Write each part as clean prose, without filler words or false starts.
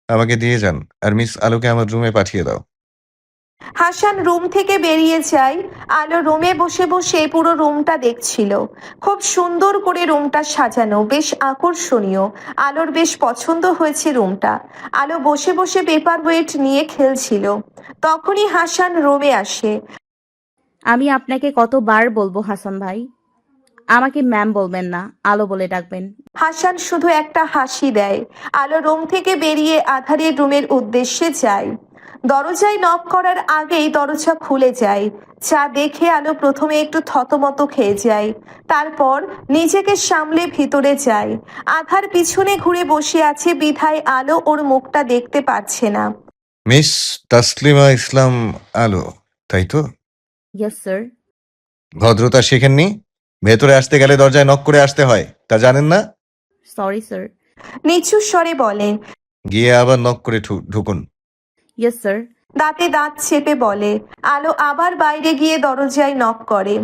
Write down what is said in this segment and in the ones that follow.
আমাকে দিয়ে যান আর মিস আলোকে আমার রুমে পাঠিয়ে দাও। হাসান রুম থেকে বেরিয়ে যায়। আলো রুমে বসে বসে পুরো রুমটা দেখছিল। খুব সুন্দর করে রুমটা সাজানো, বেশ আকর্ষণীয়। আলোর বেশ পছন্দ হয়েছে রুমটা। আলো বসে বসে পেপার ওয়েট নিয়ে খেলছিল। তখনই হাসান রুমে আসে। আমি আপনাকে কতবার বলবো হাসান ভাই, আমাকে ম্যাম বলবেন না, আলো বলে ডাকবেন। হাসান শুধু একটা হাসি দেয়। আলো রুম থেকে বেরিয়ে আধারের রুমের উদ্দেশ্যে যায়। দরজায় নক করার আগেই দরজা খুলে যায়। যা দেখে আলো প্রথমে একটু থতমত খেয়ে যায়। তারপর নিজেকে সামলে ভিতরে যায়। আধার পিছনে ঘুরে বসে আছে বিধায় আলো ওর মুখটা দেখতে পাচ্ছে না। মিস তাসলিমা ইসলাম আলো, তাই তো? Yes sir. ভদ্রতা শেখেননি? ভেতরে আসতে গেলে দরজায় নক করে আসতে হয়, তা জানেন না? Sorry sir. নিচু স্বরে বলে। গিয়ে আবার নক করে ঢুকুন। Yes sir. দাঁতে দাঁত চেপে বলে। আলো আবার বাইরে গিয়ে দরজায় নক করে।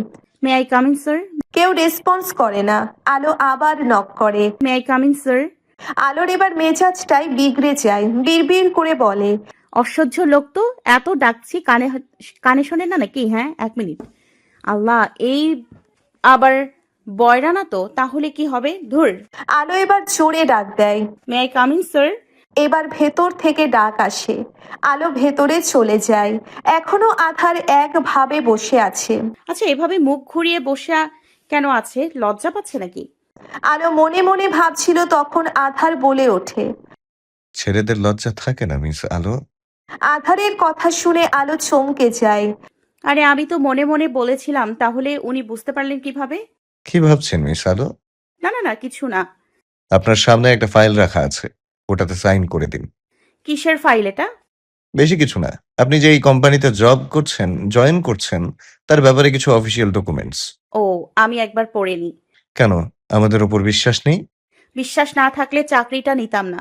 May I come in sir? কেউ রেসপন্স করে না। আলো আবার নক করে। May I come in sir? আলোর এবার মেজাজটাই বিগড়ে যায়। বিড়বিড় করে বলে। অসহ্য লোক তো, এত ডাকছি কানে কানে শোনে না নাকি? হ্যাঁ, 1 মিনিট। আল্লাহ, এই আবার বয়রা না তো, তাহলে কি হবে? ধুর। আলো এবার জোরে ডাক দেয়। May I come in sir? এবার ভেতর থেকে ডাক আসে। আলো ভেতরে চলে যায়। এখনো আধার একভাবে বসে আছে। আচ্ছা, এভাবে মুখ ঘুরিয়ে বসে কেন আছে? লজ্জা পাচ্ছে নাকি? আলো মনে মনে ভাবছিল, তখন আধার বলে ওঠে। ছেলেদের লজ্জা থাকে না মিস আলো? আধারের কথা শুনে আলো চমকে যায়। আরে আমি তো মনে মনে বলেছিলাম, তাহলে উনি বুঝতে পারলেন কিভাবে? কি ভাবছেন মিস আলো? না না না, কিছু না। আপনার সামনে একটা ফাইল রাখা আছে, ওটাতে সাইন করে দিন। কিসের ফাইল এটা? বেশি কিছু না, আপনি যে এই কোম্পানিতে জব করছেন, জয়েন করছেন, তার ব্যাপারে কিছু অফিসিয়াল ডকুমেন্টস। ও, আমি একবার পড়ে নিই। কেন, আমাদের উপর বিশ্বাস নেই? বিশ্বাস না থাকলে চাকরিটা নিতাম না।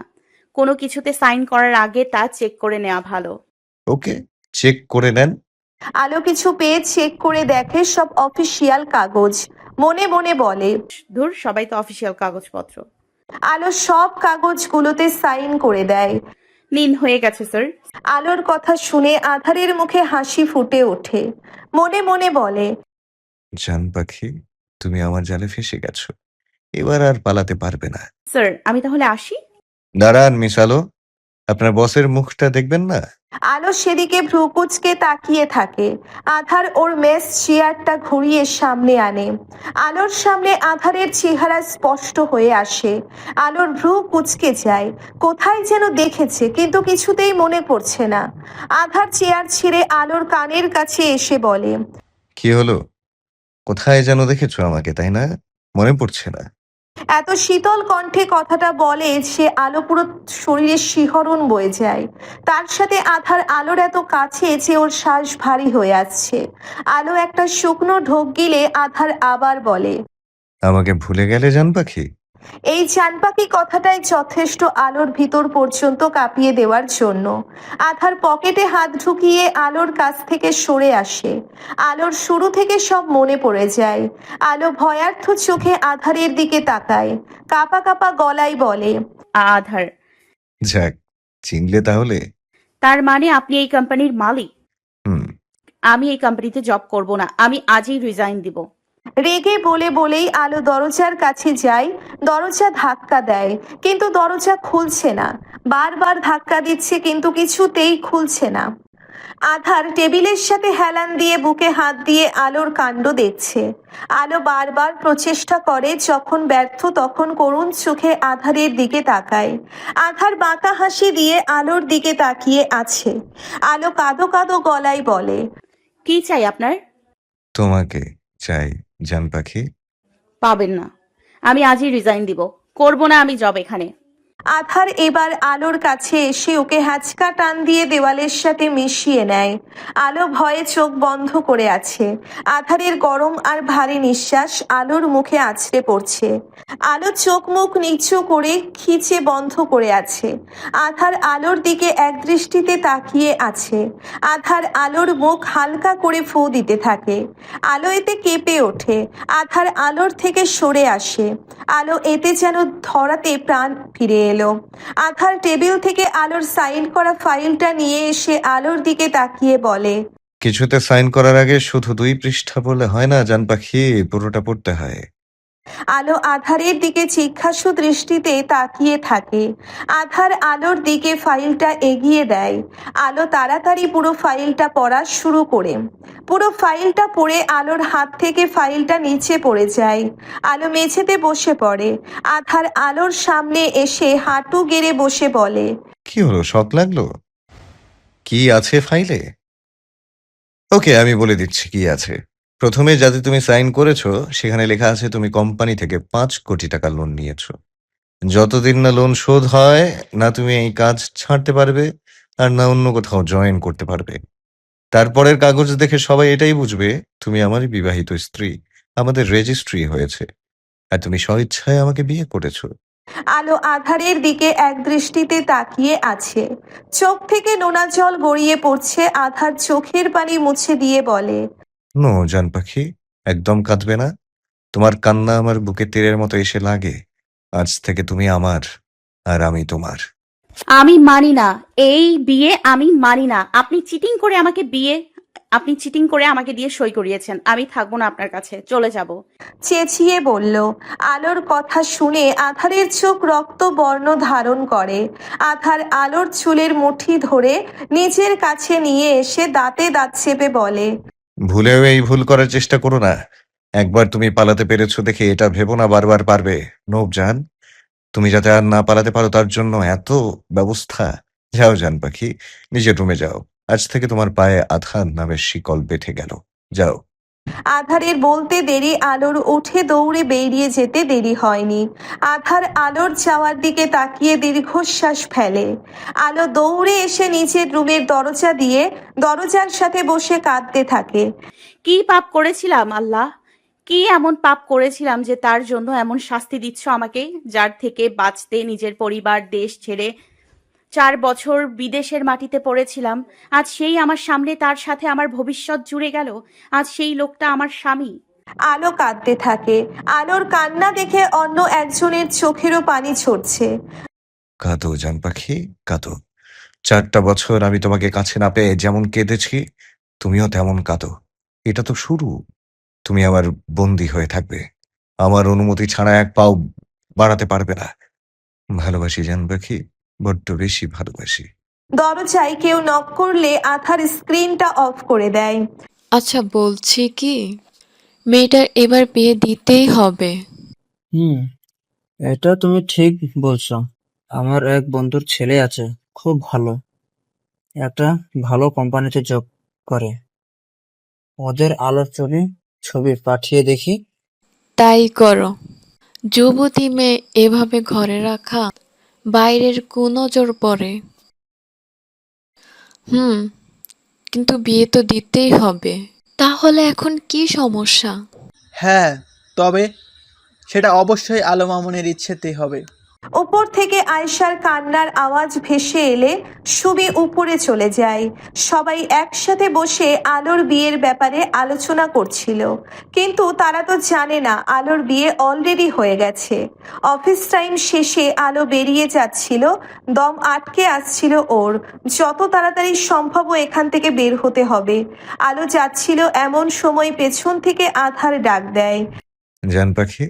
কোনো কিছুতে সাইন করার আগে তা চেক করে নেওয়া ভালো। ওকে, চেক করে নেন। আলো কিছু পেয়ে চেক করে দেখে সব অফিসিয়াল কাগজ। মনে মনে বলে। ধুর, সবাই তো অফিসিয়াল কাগজপত্র। আলো সব কাগজগুলোতে সাইন করে দেয়। নিন, হয়ে গেছে স্যার। আলোর কথা শুনে আধারের মুখে হাসি ফুটে ওঠে। মনে মনে বলে। জান পাখি, তুমি আমার জালে ফেসে গেছো, এবার আর পালাতে পারবে না। স্যার, আমি তাহলে আসি? দাঁড়ান মিস আলো, আপনার বসের মুখটা দেখবেন না? আলো সেদিকে ভ্রুকুচকে তাকিয়ে থাকে। আধার ওর মেস চেয়ারটা ঘুরিয়ে সামনে আনে। আলোর সামনে আধারের চেহারা স্পষ্ট হয়ে আসে। আলোর ভ্রু কুচকে যায়। কোথায় যেন দেখেছে, কিন্তু কিছুতেই মনে পড়ছে না। আধার চেয়ার ছেড়ে আলোর কানের কাছে এসে বলে। কি হলো? কোথায় যেন দেখেছো আমাকে, তাই না? মনে পড়ছে না? এত শীতল কণ্ঠে কথাটা বলে সে আলো পুরো শরীরে শিহরণ বয়ে যায়। তার সাথে আধার আলোর এত কাছে যে ওর শ্বাস ভারী হয়ে আসছে। আলো একটা শুকনো ঢোক গিলে আধার আবার বলে। আমাকে ভুলে গেলে জান পাখি? এই চানপাকি কথাটাই যথেষ্ট আলোর ভিতর পর্যন্ত কাঁপিয়ে দেওয়ার জন্য। আধার পকেটে হাত ঢুকিয়ে আলোর কাছ থেকে সরে আসে। আলোর শুরু থেকে সব মনে পড়ে যায়। আলো ভয়ার্থ চোখে আধারের দিকে তাকায়। কাপা কাপা গলায় বলে। আধার? যাক, চিনলে তাহলে? তার মানে আপনি এই কোম্পানির মালিক? হুম। আমি এই কোম্পানিতে জব করব না, আমি আজই রিজাইন দিব। রেগে বলেই আলো দরজার কাছে যায়। দরজা ধাক্কা দেয়, কিন্তু দরজা খুলছে না। বারবার ধাক্কা দিচ্ছে, কিন্তু কিছুতেই খুলছে না। আধার টেবিলের সাথে হেলান দিয়ে বুকে হাত দিয়ে আলোর কাণ্ড দেখছে। আলো বারবার প্রচেষ্টা করে, যখন ব্যর্থ তখন করুণ চোখে আধারের দিকে তাকায়। আধার বাঁকা হাসি দিয়ে আলোর দিকে তাকিয়ে আছে। আলো কাঁদো কাঁদো গলায় বলে। কি চাই আপনার? তোমাকে চাই জান পাখি। পাবেন না, আমি আজই রিজাইন দিব। করব না আমি জব এখানে। আধার এবার আলোর কাছে এসে ওকে হ্যাচকা টান দিয়ে দেওয়ালের সাথে মিশিয়ে নেয়। আলো ভয়ে চোখ বন্ধ করে আছে। আধারের গরম আর ভারী নিঃশ্বাস আলোর মুখে আছড়ে পড়ছে। আলো চোখ মুখ নিচু করে খিচে বন্ধ করে আছে। আধার আলোর দিকে একদৃষ্টিতে তাকিয়ে আছে। আধার আলোর মুখ হালকা করে ফু দিতে থাকে। আলো এতে কেঁপে ওঠে। আধার আলোর থেকে সরে আসে। আলো এতে যেন ধরাতে প্রাণ ফিরে এলো। এলো। আধার টেবিল থেকে আলোর সাইন করা ফাইলটা নিয়ে এসে আলোর দিকে তাকিয়ে বলে, কিছুতে সাইন করার আগে শুধু 2 পৃষ্ঠা বললে হয় না জান পাখি, পুরোটা পড়তে হয়। আলো আধারের দিকে জিজ্ঞাসু দৃষ্টিতে তাকিয়ে থাকে। আধার আলোর দিকে ফাইলটা এগিয়ে দেয়। আলো তাড়াতাড়ি পুরো ফাইলটা পড়া শুরু করে। পুরো ফাইলটা পড়ে আলোর হাত থেকে ফাইলটা নিচে পড়ে যায়। আলো মেঝেতে বসে পড়ে। আধার আলোর সামনে এসে হাঁটু গেড়ে বসে বলে, কি হলো, শক লাগলো? কি আছে ফাইলে? ওকে, আমি বলে দিচ্ছি কি আছে। প্রথমে যাতে তুমি সাইন করেছো সেখানে লেখা আছে তুমি কোম্পানি থেকে 5 কোটি টাকা লোন নিয়েছো। যতদিন না লোন শোধ হয় না তুমি এই কাজ ছাড়তে পারবে আর না অন্য কোথাও জয়েন করতে পারবে। তারপরের কাগজ দেখে সবাই এটাই বুঝবে তুমি আমারই বিবাহিত স্ত্রী, আমাদের রেজিস্ট্রি হয়েছে, আর তুমি স্বইচ্ছায় আমাকে বিয়ে করেছো। আলো আধারের দিকে এক দৃষ্টিতে তাকিয়ে আছে। চোখ থেকে নোনা জল গড়িয়ে পড়ছে। আধার চোখের পানি মুছে দিয়ে বলে, নো জান পাখি, একদম কাঁদবে না। তোমার কান্না আমার বুকে তীরের মতো এসে লাগে। আজ থেকে তুমি আমার আর আমি তোমার। আমি মানি না এই বিয়ে, আমি মানি না। আপনি চিটিং করে আমাকে দিয়ে সই করিয়েছেন। আমি থাকবো না আপনার কাছে, চলে যাব। চেঁচিয়ে বলল। আলোর কথা শুনে আধারের চোখ রক্ত বর্ণ ধারণ করে। আধার আলোর চুলের মুঠি ধরে নিজের কাছে নিয়ে এসে দাঁতে দাঁত চেপে বলে, ভুলেও এই ভুল করার চেষ্টা করো না। একবার তুমি পালাতে পেরেছো দেখে এটা ভেবো না বারবার পারবে। নোব জান, তুমি যাতে আর না পালাতে পারো তার জন্য এত ব্যবস্থা। যাও জান পাখি, নিজের রুমে যাও। আজ থেকে তোমার পায়ে আধার নামের শিকল বেঁধে গেল। যাও। আধারের বলতে দেরি আলোর উঠে দৌড়ে বেরিয়ে যেতে দেরি হয়নি। আধার আলোর যাওয়ার দিকে তাকিয়ে দীর্ঘশ্বাস ফেলে। আলো দৌড়ে এসে নিচের রুমের দরজা দিয়ে দরজার সাথে বসে কাঁদতে থাকে। কি পাপ করেছিলাম আল্লাহ? কি এমন পাপ করেছিলাম যে তার জন্য এমন শাস্তি দিচ্ছ আমাকে? যার থেকে বাঁচতে নিজের পরিবার দেশ ছেড়ে 4 বছর বিদেশের মাটিতে পড়েছিলাম, আজ সেই আমার সামনে, তার সাথে আমার ভবিষ্যৎ জুড়ে গেল। আজ সেই লোকটা আমার স্বামী। আলো কাঁদতে থাকে। আলোর কান্না দেখে অন্য একজনের চোখেরও পানি ঝরছে। কাঁদো জান পাখি, কাঁদো। 4টা বছর আমি তোমাকে কাছে না পেয়ে যেমন কেঁদেছি, তুমিও তেমন কাঁদো। এটা তো শুরু। তুমি আমার বন্দী হয়ে থাকবে। আমার অনুমতি ছাড়া এক পাও বাড়াতে পারবে না। ভালোবাসি জান পাখি, বড্ড বেশি ভালোবাসি। দরজায় কেউ নক করলে আধার স্ক্রিনটা অফ করে দেয়। আচ্ছা, বলছি কি, মেয়েটার এবার বিয়ে দিতেই হবে। হুম, এটা তুমি ঠিক বলছো। আমার এক বন্ধুর ছেলে আছে, খুব ভালো। একটা ভালো কোম্পানিতে জব করে। ওদের আলোর ছবি পাঠিয়ে দেখি। তাই করো। যুবতী মেয়ে এভাবে ঘরে রাখা, বাইরের কুনজর পড়ে। হুম, কিন্তু বিয়ে তো দিতেই হবে। তাহলে এখন কি সমস্যা? হ্যাঁ, তবে সেটা অবশ্যই আলো মামুনের ইচ্ছেতেই হবে। উপর থেকে আয়েশার কান্নার আওয়াজ ভেসে এলে সুবি উপরে চলে যায়। সবাই একসাথে বসে আলোর বিয়ের ব্যাপারে আলোচনা করছিল, কিন্তু তারা তো জানে না আলোর বিয়ে অলরেডি হয়ে গেছে। অফিস টাইম শেষে আলো বেরিয়ে যাচ্ছিল। দম আটকে আসছিল ওর। যত তাড়াতাড়ি সম্ভব ও এখান থেকে বের হতে হবে। আলো যাচ্ছিল এমন সময় পেছন থেকে আধার ডাক দেয়। জান পাখি,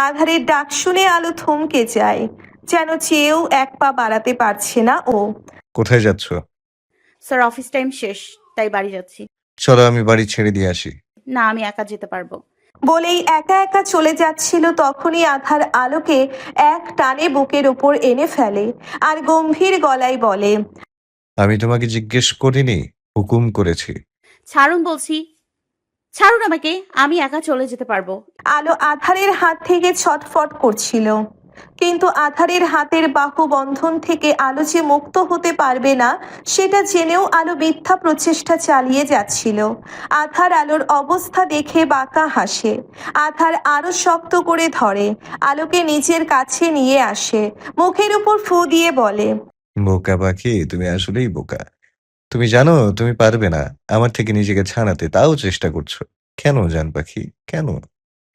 আধারের ডাক শুনে আলো থমকে যায়, যেন চেয়েও এক পা বাড়াতে পারছে না ও। কোথায় যাচ্ছ? স্যার, অফিস টাইম শেষ, তাই বাড়ি যাচ্ছি। চলো আমি বাড়ি ছেড়ে দিয়ে আসি। না, আমি একা যেতে পারবো। বলেই একা একা চলে যাচ্ছিল, তখনই আধার আলোকে এক টানে বুকের উপর এনে ফেলে আর গম্ভীর গলায় বলে, আমি তোমাকে জিজ্ঞেস করিনি, হুকুম করেছি। ছাড়ুন বলছি, ছাড়ুন আমাকে, আমি একা চলে যেতে পারবো। আলো আধারের হাত থেকে ছটফট করছিল, কিন্তু আধারের হাতের বাহু বন্ধন থেকে আলো যে মুক্ত হতে পারবে না সেটা জেনেও আলো মিথ্যা প্রচেষ্টা চালিয়ে যাচ্ছিল। আধার আলোর অবস্থা দেখে বাঁকা হাসে। আধার আরো শক্ত করে ধরে, আলোকে নিজের কাছে নিয়ে আসে, মুখের উপর ফু দিয়ে বলে, বোকা পাখি, তুমি আসলেই বোকা। তুমি জানো তুমি পারবে না আমার থেকে নিজেকে ছাড়াতে, তাও চেষ্টা করছো। কেন জান পাখি, কেন?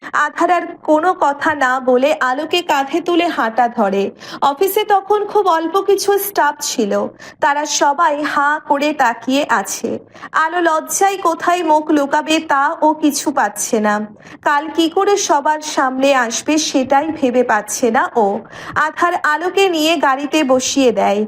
আধার আর কোনো কথা না বলে আলোকে কাঁধে তুলে হাঁটা ধরে। অফিসে তখন খুব অল্প কিছু স্টাফ ছিল, তারা সবাই হাঁ করে তাকিয়ে আছে। আলো লজ্জায় কোথায় মুখ লুকাবে তা ও কিছু পাচ্ছে না। কাল কি করে সবার সামনে আসবে সেটাই ভেবে পাচ্ছে না ও। আধার আলোকে নিয়ে গাড়িতে বসিয়ে দেয়।